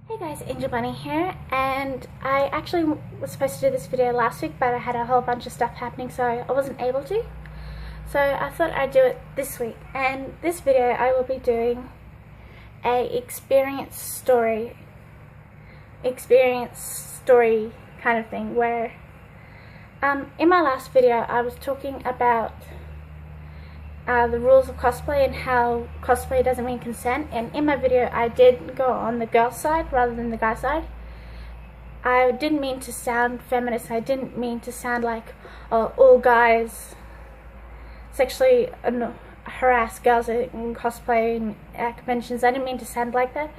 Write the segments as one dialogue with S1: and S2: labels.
S1: Hey guys, Angel Bunny here, and I actually was supposed to do this video last week, but I had a whole bunch of stuff happening, so I wasn't able to. So I thought I'd do it this week, and this video I will be doing a experience story kind of thing, where in my last video I was talking about the rules of cosplay and how cosplay doesn't mean consent, and in my video I did go on the girl side rather than the guy side. I didn't mean to sound feminist. I didn't mean to sound like all guys sexually harass girls in cosplay and at conventions. I didn't mean to sound like that.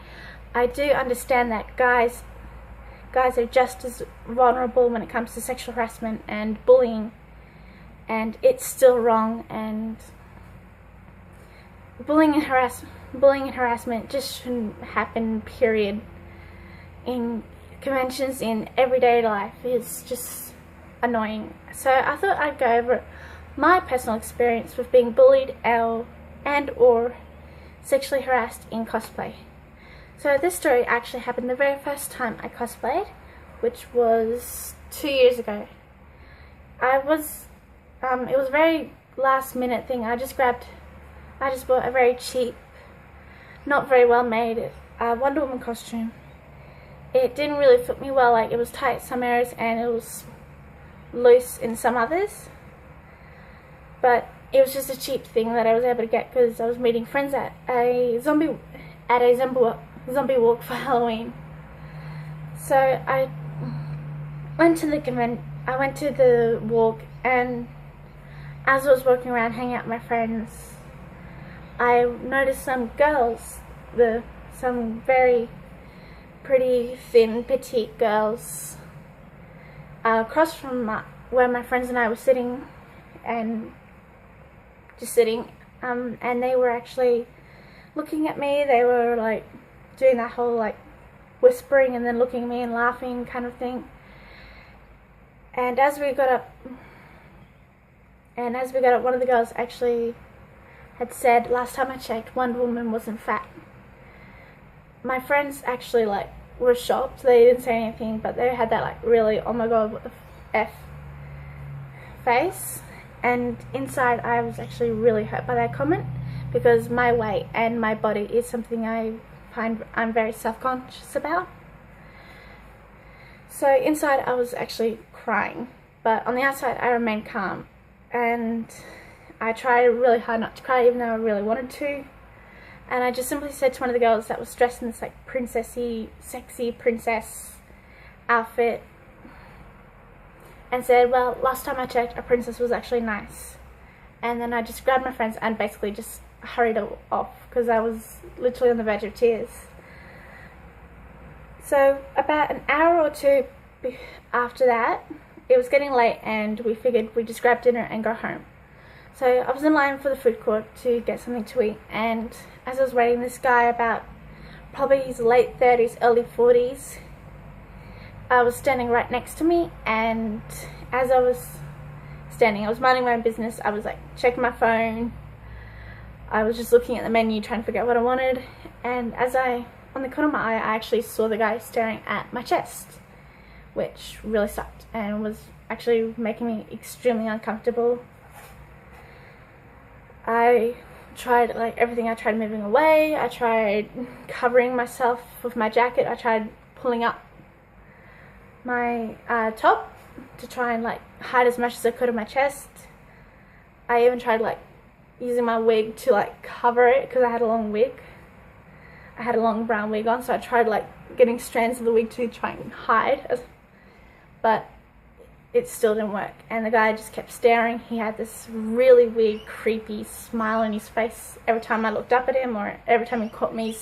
S1: I do understand that guys are just as vulnerable when it comes to sexual harassment and bullying, and it's still wrong, and bullying and harassment just shouldn't happen, period. In conventions, in everyday life, is just annoying. So I thought I'd go over my personal experience with being bullied and or sexually harassed in cosplay. So this story actually happened the very first time I cosplayed, which was 2 years ago. It was a very last minute thing. I just bought a very cheap, not very well made Wonder Woman costume. It didn't really fit me well. Like, it was tight some areas and it was loose in some others. But it was just a cheap thing that I was able to get because I was meeting friends at a zombie walk for Halloween. So I went to the walk, and as I was walking around hanging out with my friends, I noticed some girls, some very pretty, thin, petite girls, across from where my friends and I were sitting, and they were actually looking at me. They were like doing that whole like whispering and then looking at me and laughing kind of thing. And as we got up, one of the girls actually had said, last time I checked, Wonder Woman wasn't fat. My friends actually like were shocked. They didn't say anything, but they had that like really, oh my god, what the F face. And inside I was actually really hurt by that comment, because my weight and my body is something I find I'm very self-conscious about. So inside I was actually crying, but on the outside I remained calm, and I tried really hard not to cry, even though I really wanted to. And I just simply said to one of the girls that was dressed in this like princessy, sexy princess outfit, and said, well, last time I checked, a princess was actually nice. And then I just grabbed my friends and basically just hurried off, because I was literally on the verge of tears. So about an hour or two after that, it was getting late, and we figured we'd just grab dinner and go home. So I was in line for the food court to get something to eat, and as I was waiting, this guy, about probably his late 30s, early 40s, was standing right next to me. And as I was standing, I was minding my own business. I was like checking my phone. I was just looking at the menu, trying to figure out what I wanted. And on the corner of my eye, I actually saw the guy staring at my chest, which really sucked and was actually making me extremely uncomfortable. I tried like everything. I tried moving away. I tried covering myself with my jacket. I tried pulling up my top to try and like hide as much as I could of my chest. I even tried like using my wig to like cover it, because I had a long wig. I had a long brown wig on, so I tried like getting strands of the wig to try and hide, but it still didn't work. And the guy just kept staring. He had this really weird, creepy smile on his face every time I looked up at him, or every time he caught me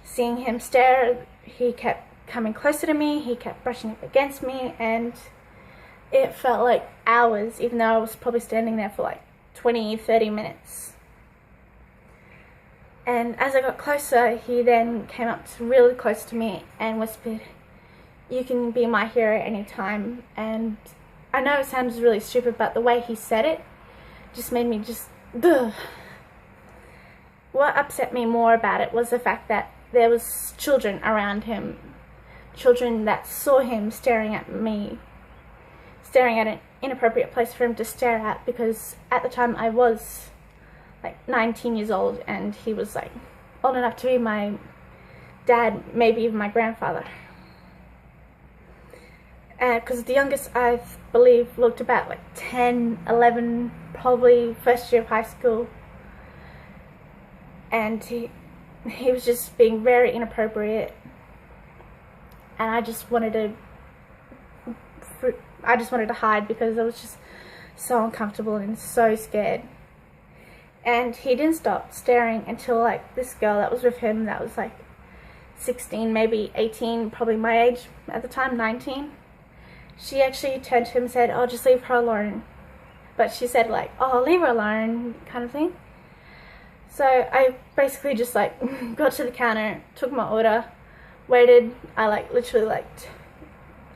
S1: seeing him stare. He kept coming closer to me. He kept brushing up against me, and it felt like hours, even though I was probably standing there for like 20-30 minutes. And as I got closer, he then came up really close to me and whispered, "You can be my hero anytime." And I know it sounds really stupid, but the way he said it just made me ugh. What upset me more about it was the fact that there was children around him, children that saw him staring at me, staring at an inappropriate place for him to stare at, because at the time I was like 19 years old and he was like old enough to be my dad, maybe even my grandfather. Because the youngest, I believe, looked about like 10, 11, probably first year of high school, and he was just being very inappropriate, and I just wanted to hide because I was just so uncomfortable and so scared. And he didn't stop staring until like this girl that was with him, that was like 16, maybe 18, probably my age at the time, 19. She actually turned to him and said, "Oh, just leave her alone." But she said like, "Oh, leave her alone," kind of thing. So I basically just like got to the counter, took my order, waited. I like literally like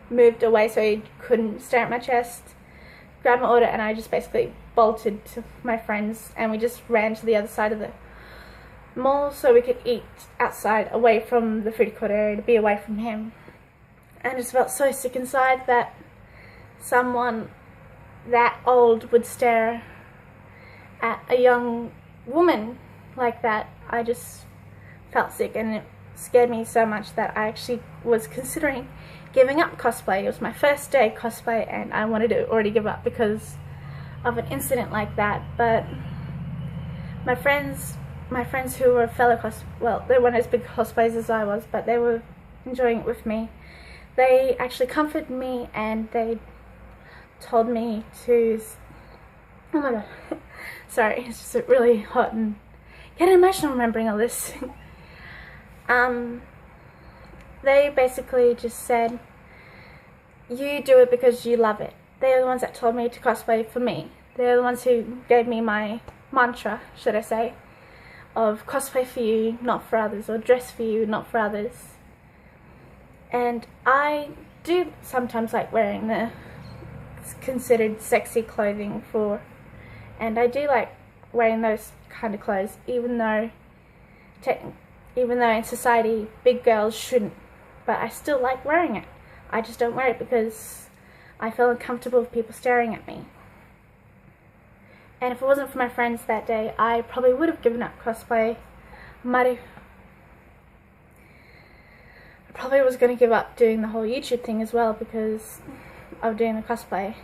S1: moved away so he couldn't stare at my chest, grabbed my order, and I just basically bolted to my friends, and we just ran to the other side of the mall so we could eat outside, away from the food court area, to be away from him. And I just felt so sick inside that someone that old would stare at a young woman like that. I just felt sick, and it scared me so much that I actually was considering giving up cosplay. It was my first day cosplay and I wanted to already give up because of an incident like that. But my friends who were fellow well, they weren't as big cosplayers as I was, but they were enjoying it with me. They actually comforted me, and they told me to, oh my god, sorry, it's just really hot and getting emotional remembering all this. They basically just said, "You do it because you love it." They're the ones that told me to cosplay for me. They're the ones who gave me my mantra, should I say, of cosplay for you, not for others, or dress for you, not for others. And I do sometimes like wearing the considered sexy clothing and I do like wearing those kind of clothes, even though in society big girls shouldn't, but I still like wearing it. I just don't wear it because I feel uncomfortable with people staring at me. And if it wasn't for my friends that day, I probably would have given up cosplay. I probably was going to give up doing the whole YouTube thing as well because of doing the cosplay.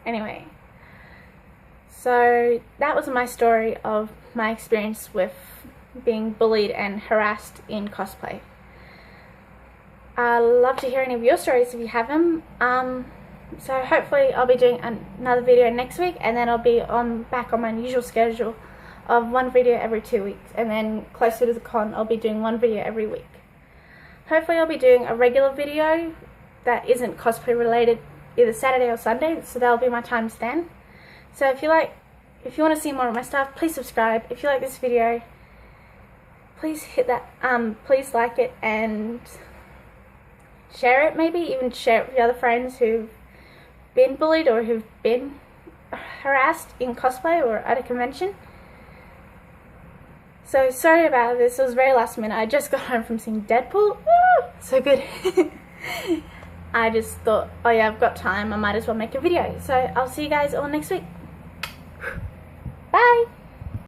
S1: Anyway, so that was my story of my experience with being bullied and harassed in cosplay. I'd love to hear any of your stories if you have them. So hopefully I'll be doing another video next week, and then I'll be back on my usual schedule of one video every 2 weeks, and then closer to the con I'll be doing one video every week. Hopefully I'll be doing a regular video that isn't cosplay related either Saturday or Sunday, so that'll be my times then. So if you want to see more of my stuff, please subscribe. If you like this video, please hit that, please like it and share it, maybe even share it with your other friends who've been bullied or who've been harassed in cosplay or at a convention. So sorry about this, it was very last minute. I just got home from seeing Deadpool. Woo! So good. I just thought, oh yeah, I've got time, I might as well make a video. So I'll see you guys all next week. Bye!